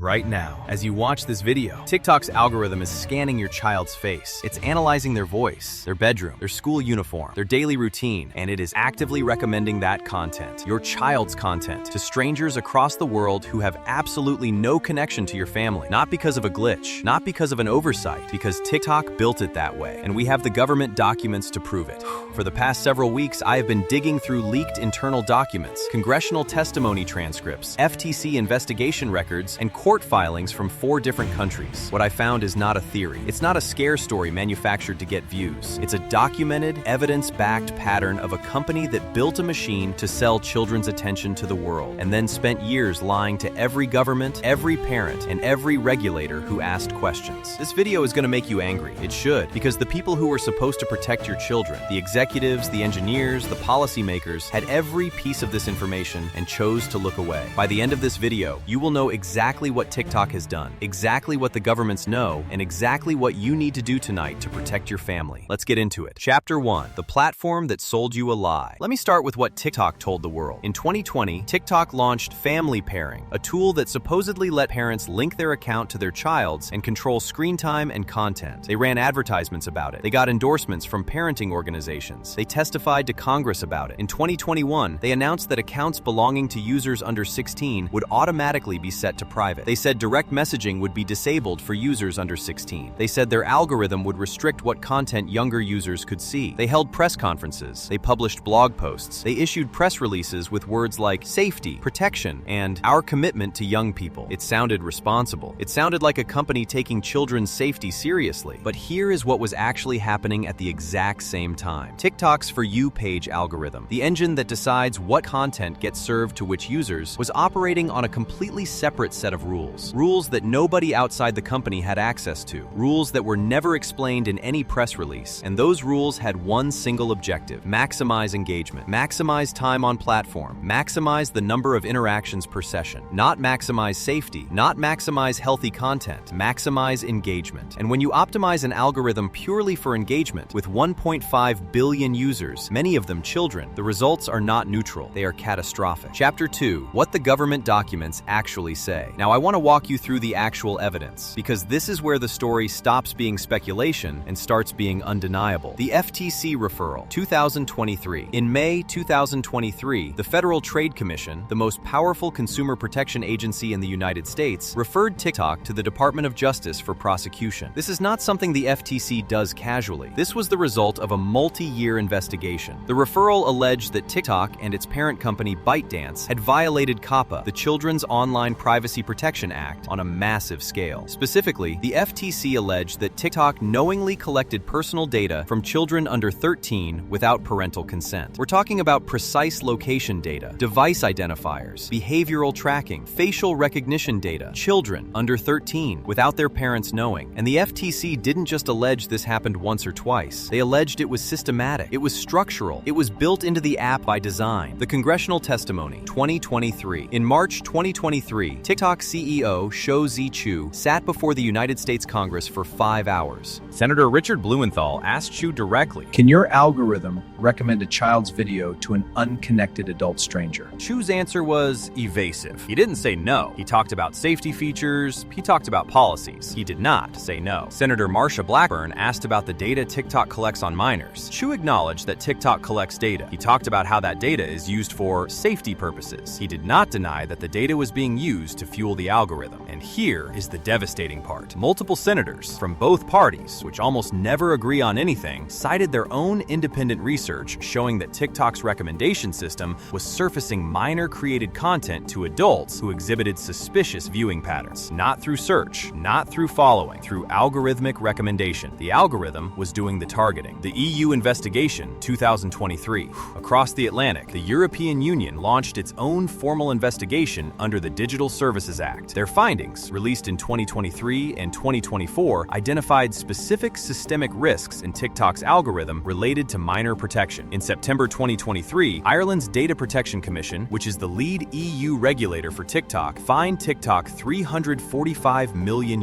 right now. As you watch this video, TikTok's algorithm is scanning your child's face. It's analyzing their voice, their bedroom, their school uniform, their daily routine, and it is actively recommending that content, your child's content, to strangers across the world who have absolutely no connection to your family. Not because of a glitch, not because of an oversight, because TikTok built it that way, and we have the government documents to prove it. For the past several weeks, I have been digging through leaked internal documents, congressional testimony transcripts, FTC investigation records, and court filings from 4 different countries. What I found is not a theory. It's not a scare story manufactured to get views. It's a documented, evidence-backed pattern of a company that built a machine to sell children's attention to the world, and then spent years lying to every government, every parent, and every regulator who asked questions. This video is going to make you angry. It should, because the people who were supposed to protect your children, the executives, the engineers, the policymakers, had every piece of this information and chose to look away. By the end of this video, you will know exactly what TikTok has done, exactly what the governments know, and exactly what you need to do tonight to protect your family. Let's get into it. Chapter 1. The platform that sold you a lie. Let me start with what TikTok told the world. In 2020, TikTok launched Family Pairing, a tool that supposedly let parents link their account to their child's and control screen time and content. They ran advertisements about it. They got endorsements from parenting organizations. They testified to Congress about it. In 2021, they announced that accounts belonging to users under 16 would automatically be set to private. They said direct messaging would be disabled for users under 16. They said their algorithm would restrict what content younger users could see. They held press conferences. They published blog posts. They issued press releases with words like safety, protection, and our commitment to young people. It sounded responsible. It sounded like a company taking children's safety seriously. But here is what was actually happening at the exact same time. TikTok's For You page algorithm, the engine that decides what content gets served to which users, was operating on a completely separate set of rules. Rules that nobody outside the company had access to. Rules that were never explained in any press release. And those rules had one single objective: maximize engagement, maximize time on platform, maximize the number of interactions per session, not maximize safety, not maximize healthy content, maximize engagement. And when you optimize an algorithm purely for engagement with 1.5 billion users, many of them children, the results are not neutral. They are catastrophic. Chapter 2. What the government documents actually say. Now, I want to walk you through the actual evidence, because this is where the story stops being speculation and starts being undeniable. The FTC referral, 2023. In May 2023, the Federal Trade Commission, the most powerful consumer protection agency in the United States, referred TikTok to the Department of Justice for prosecution. This is not something the FTC does casually. This was the result of a multi-year investigation. The referral alleged that TikTok and its parent company ByteDance had violated COPPA, the Children's Online Privacy Protection Act, on a massive scale. Specifically, the FTC alleged that TikTok knowingly collected personal data from children under 13 without parental consent. We're talking about precise location data, device identifiers, behavioral tracking, facial recognition data, children under 13 without their parents knowing. And the FTC didn't just allege this happened once or twice. They alleged it was systematic, it was structural, it was built into the app by design. The Congressional testimony, 2023. In March 2023, TikTok CEO Shou Zi Chew sat before the United States Congress for 5 hours. Senator Richard Blumenthal asked Chew directly, "Can your algorithm recommend a child's video to an unconnected adult stranger?" Chew's answer was evasive. He didn't say no. He talked about safety features. He talked about policies. He did not say no. Senator Marsha Blackburn asked about the data TikTok collects on minors. Chew acknowledged that TikTok collects data. He talked about how that data is used for safety purposes. He did not deny that the data was being used to fuel the algorithm. And here is the devastating part. Multiple senators from both parties, which almost never agree on anything, cited their own independent research showing that TikTok's recommendation system was surfacing minor-created content to adults who exhibited suspicious viewing patterns. Not through search, not through following, through algorithmic recommendation. The algorithm was doing the targeting. The EU investigation, 2023. Across the Atlantic, the European Union launched its own formal investigation under the Digital Services Act. Their findings, released in 2023 and 2024, identified specific systemic risks in TikTok's algorithm related to minor protection. In September 2023, Ireland's Data Protection Commission, which is the lead EU regulator for TikTok, fined TikTok €345 million.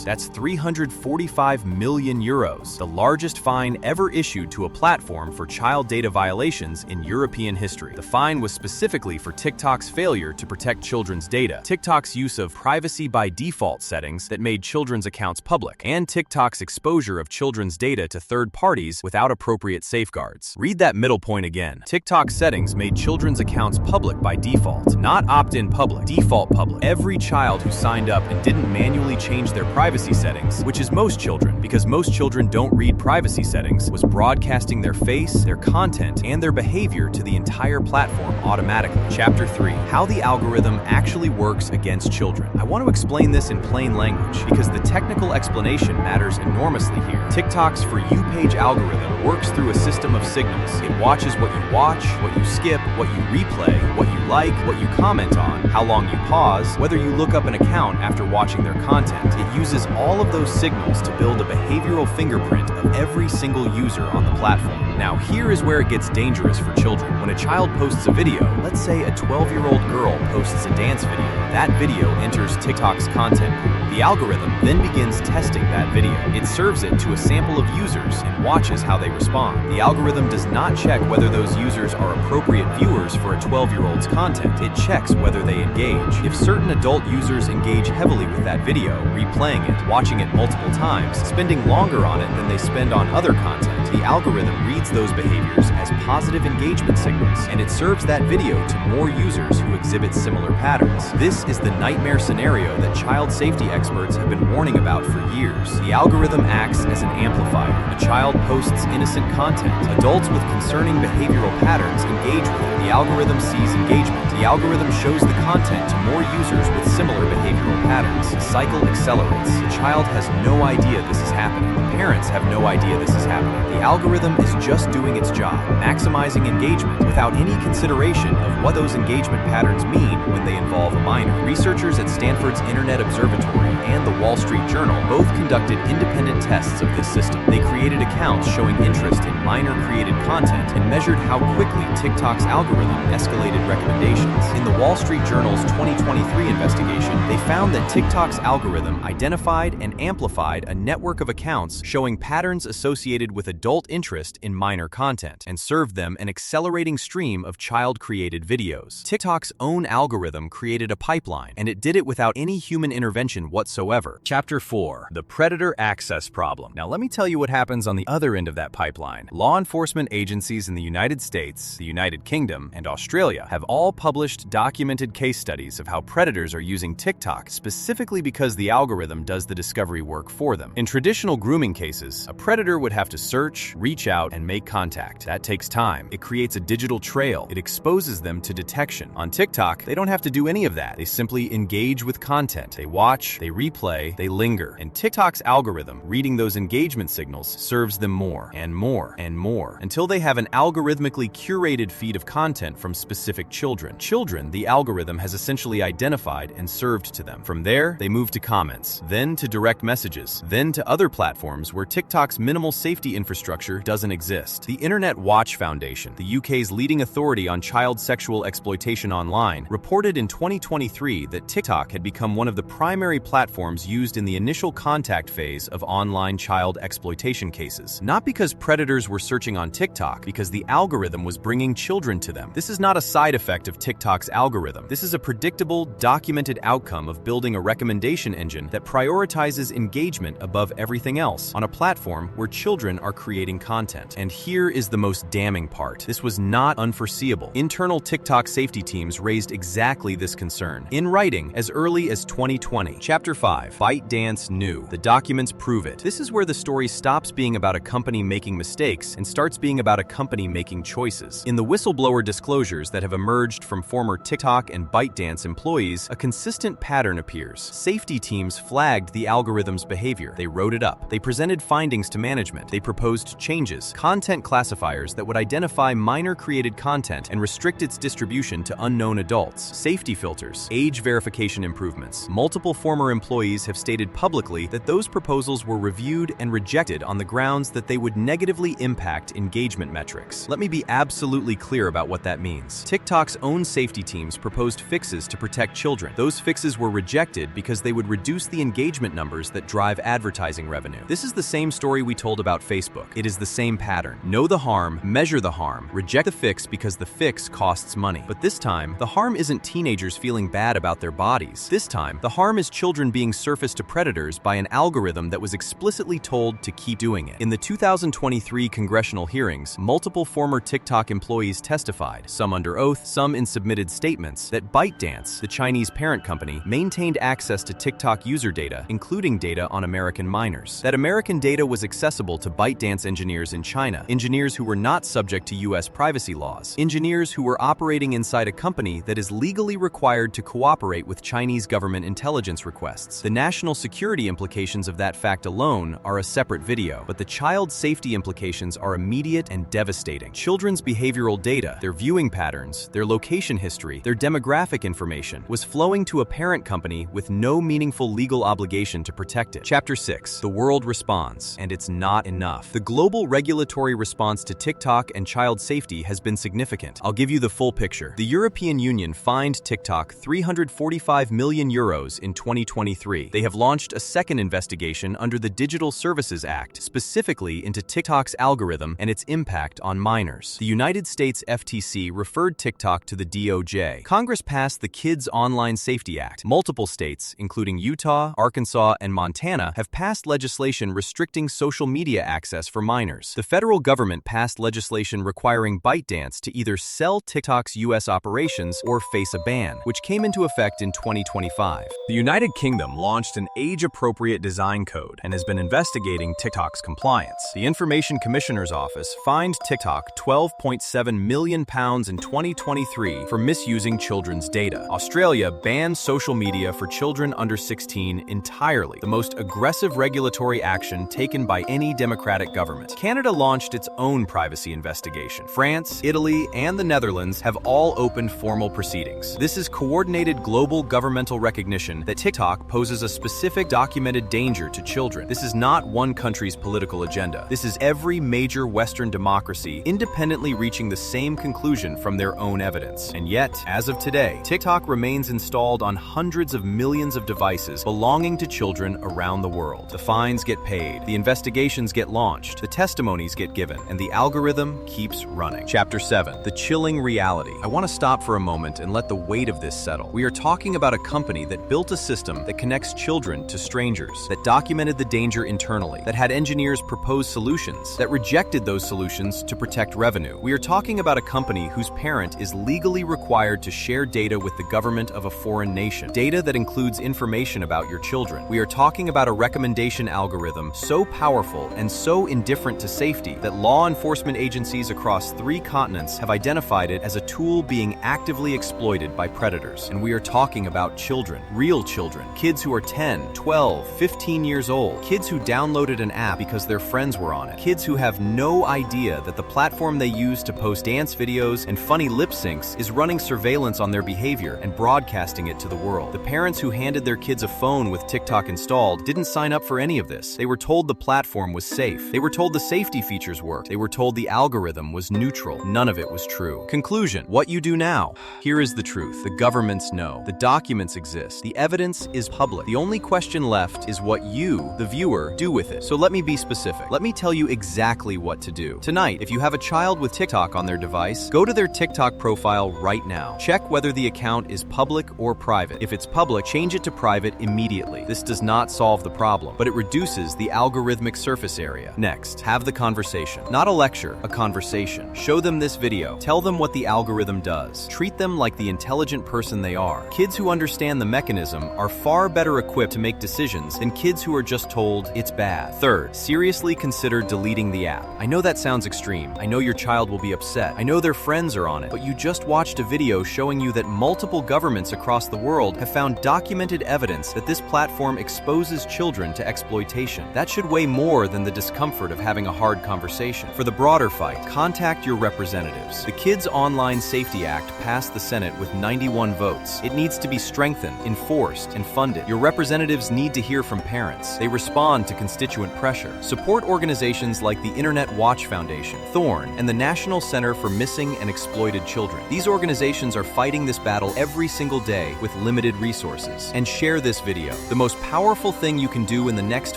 That's €345 million, the largest fine ever issued to a platform for child data violations in European history. The fine was specifically for TikTok's failure to protect children's data. TikTok's use use of privacy by default settings that made children's accounts public, and TikTok's exposure of children's data to third parties without appropriate safeguards. Read that middle point again. TikTok's settings made children's accounts public by default, not opt-in public, default public. Every child who signed up and didn't manually change their privacy settings, which is most children, because most children don't read privacy settings, was broadcasting their face, their content, and their behavior to the entire platform automatically. Chapter 3. How the algorithm actually works against children. I want to explain this in plain language because the technical explanation matters enormously here. TikTok's For You page algorithm works through a system of signals. It watches what you watch, what you skip, what you replay, what you like, what you comment on, how long you pause, whether you look up an account after watching their content. It uses all of those signals to build a behavioral fingerprint of every single user on the platform. Now, here is where it gets dangerous for children. When a child posts a video, let's say a 12-year-old girl posts a dance video, that video enters TikTok's content pool. The algorithm then begins testing that video. It serves it to a sample of users and watches how they respond. The algorithm does not check whether those users are appropriate viewers for a 12-year-old's content. It checks whether they engage. If certain adult users engage heavily with that video, replaying it, watching it multiple times, spending longer on it than they spend on other content, the algorithm reads those behaviors as positive engagement signals, and it serves that video to more users who exhibit similar patterns. This is the nightmare scenario that child safety experts have been warning about for years. The algorithm acts as an amplifier. A child posts innocent content. Adults with concerning behavioral patterns engage with it. The algorithm sees engagement. The algorithm shows the content to more users with similar behavioral patterns. The cycle accelerates. The child has no idea this is happening. Parents have no idea this is happening. The algorithm is just doing its job, maximizing engagement without any consideration of what those engagement patterns mean when they involve a minor. Researchers at Stanford's Internet Observatory and the Wall Street Journal both conducted independent tests of this system. They created accounts showing interest in minor-created content and measured how quickly TikTok's algorithm escalated recommendations. In the Wall Street Journal's 2023 investigation, they found that TikTok's algorithm identified and amplified a network of accounts showing patterns associated with adult interest in minor content and served them an accelerating stream of child-created videos. TikTok's own algorithm created a pipeline, and it did it without any human intervention whatsoever. Chapter 4. The Predator Access Problem. Now let me tell you what happens on the other end of that pipeline. Law enforcement agencies in the United States, the United Kingdom, and Australia have all published documented case studies of how predators are using TikTok specifically because the algorithm does the discovery work for them. In traditional grooming cases, a predator would have to search, reach out, and make contact. That takes time. It creates a digital trail. It exposes them to detection. On TikTok, they don't have to do any of that. They simply engage with content. They watch, they replay, they linger. And TikTok's algorithm, reading those engagement signals, serves them more and more and more until they have an algorithmically curated feed of content from specific children. Children, the algorithm has essentially identified and served to them. From there, they move to comments, then to direct messages, then to other platforms where TikTok's minimal safety infrastructure doesn't exist. The Internet Watch Foundation, the UK's leading authority on child sexual exploitation online, reported in 2023 that TikTok had become one of the primary platforms used in the initial contact phase of online child exploitation cases. Not because predators were searching on TikTok, because the algorithm was bringing children to them. This is not a side effect of TikTok's algorithm. This is a predictable, documented outcome of building a recommendation engine that prioritizes engagement above everything else on a platform where children are creating content. And here is the most damning part. This was not unforeseeable. Internal TikTok safety teams raised exactly this concern. In writing, as early as 2020. Chapter 5. ByteDance knew. The documents prove it. This is where the story stops being about a company making mistakes and starts being about a company making choices. In the whistleblower disclosures that have emerged from former TikTok and ByteDance employees, a consistent pattern appears. Safety teams flagged the algorithm's behavior. They wrote it up. They presented findings to management. They proposed changes, content classifiers that would identify minor created content and restrict its distribution to unknown adults, safety filters, age verification improvements. Multiple former employees have stated publicly that those proposals were reviewed and rejected on the grounds that they would negatively impact engagement engagement metrics. Let me be absolutely clear about what that means. TikTok's own safety teams proposed fixes to protect children. Those fixes were rejected because they would reduce the engagement numbers that drive advertising revenue. This is the same story we told about Facebook. It is the same pattern. Know the harm, measure the harm, reject the fix because the fix costs money. But this time, the harm isn't teenagers feeling bad about their bodies. This time, the harm is children being surfaced to predators by an algorithm that was explicitly told to keep doing it. In the 2023 congressional hearings, multiple former TikTok employees testified, some under oath, some in submitted statements, that ByteDance, the Chinese parent company, maintained access to TikTok user data, including data on American minors. That American data was accessible to ByteDance engineers in China, engineers who were not subject to US privacy laws, engineers who were operating inside a company that is legally required to cooperate with Chinese government intelligence requests. The national security implications of that fact alone are a separate video, but the child safety implications are immediate and devastating. Children's behavioral data, their viewing patterns, their location history, their demographic information was flowing to a parent company with no meaningful legal obligation to protect it. Chapter 6. The world responds, and it's not enough. The global regulatory response to TikTok and child safety has been significant. I'll give you the full picture. The European Union fined TikTok €345 million in 2023. They have launched a second investigation under the Digital Services Act, specifically into TikTok's algorithm and its impact on minors. The United States FTC referred TikTok to the DOJ. Congress passed the Kids Online Safety Act. Multiple states, including Utah, Arkansas, and Montana, have passed legislation restricting social media access for minors. The federal government passed legislation requiring ByteDance to either sell TikTok's U.S. operations or face a ban, which came into effect in 2025. The United Kingdom launched an age-appropriate design code and has been investigating TikTok's compliance. The Information Commissioner's Office fined TikTok £12.7 million in 2023 for misusing children's data. Australia banned social media for children under 16 entirely, the most aggressive regulatory action taken by any democratic government. Canada launched its own privacy investigation. France, Italy, and the Netherlands have all opened formal proceedings. This is coordinated global governmental recognition that TikTok poses a specific documented danger to children. This is not one country's political agenda. This is every major Western democracy independently reaching the same conclusion from their own evidence. And yet, as of today, TikTok remains installed on hundreds of millions of devices belonging to children around the world. The fines get paid, the investigations get launched, the testimonies get given, and the algorithm keeps running. Chapter 7. The chilling reality. I want to stop for a moment and let the weight of this settle. We are talking about a company that built a system that connects children to strangers, that documented the danger internally, that had engineers propose solutions, that rejected those solutions to protect revenue. We are talking about a company whose parent is legally required to share data with the government of a foreign nation, data that includes information about your children. We are talking about a recommendation algorithm so powerful and so indifferent to safety that law enforcement agencies across 3 continents have identified it as a tool being actively exploited by predators. And we are talking about children, real children, kids who are 10, 12, 15 years old, kids who downloaded an app because their friends were on it, kids who have no idea that the platform they use to post dance videos and funny lip syncs is running surveillance on their behavior and broadcasting it to the world. The parents who handed their kids a phone with TikTok installed didn't sign up for any of this. They were told the platform was safe. They were told the safety features worked. They were told the algorithm was neutral. None of it was true. Conclusion: what you do now. Here is the truth. The governments know. The documents exist. The evidence is public. The only question left is what you, the viewer, do with it. So let me be specific. Let me tell you exactly what to do. Tonight, if you have a child with TikTok on their device, go to their TikTok profile right now. Check whether the account is public or private. If it's public, change it to private immediately. This does not solve the problem, but it reduces the algorithmic surface area. Next, have the conversation. Not a lecture, a conversation. Show them this video. Tell them what the algorithm does. Treat them like the intelligent person they are. Kids who understand the mechanism are far better equipped to make decisions than kids who are just told it's bad. Third, seriously consider deleting the app. I know that sounds extreme. I know your child will be upset. I know their friends are on it, but you just watched a video showing you that multiple governments across the world have found documented evidence that this platform exposes children to exploitation. That should weigh more than the discomfort of having a hard conversation. For the broader fight, contact your representatives. The Kids Online Safety Act passed the Senate with 91 votes. It needs to be strengthened, enforced, and funded. Your representatives need to hear from parents. They respond to constituent pressure. Support organizations like the Internet Watch Foundation Foundation, Thorn, and the National Center for Missing and Exploited Children. These organizations are fighting this battle every single day with limited resources. And share this video. The most powerful thing you can do in the next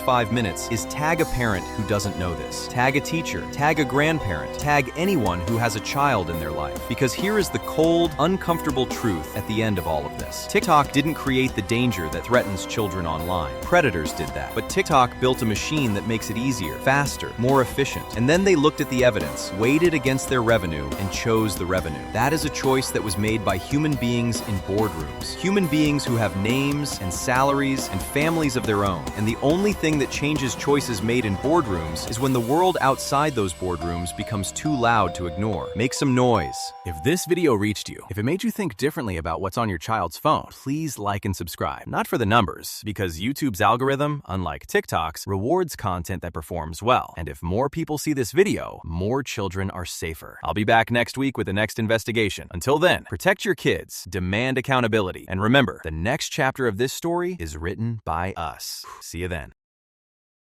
5 minutes is tag a parent who doesn't know this. Tag a teacher, tag a grandparent, tag anyone who has a child in their life. Because here is the cold, uncomfortable truth at the end of all of this. TikTok didn't create the danger that threatens children online. Predators did that. But TikTok built a machine that makes it easier, faster, more efficient. And then they looked at the evidence, weighed it against their revenue, and chose the revenue. That is a choice that was made by human beings in boardrooms. Human beings who have names and salaries and families of their own. And the only thing that changes choices made in boardrooms is when the world outside those boardrooms becomes too loud to ignore. Make some noise. If this video reached you, if it made you think differently about what's on your child's phone, please like and subscribe. Not for the numbers, because YouTube's algorithm, unlike TikTok's, rewards content that performs well. And if more people see this video, more children are safer. I'll be back next week with the next investigation. Until then, protect your kids, demand accountability, and remember, the next chapter of this story is written by us. See you then.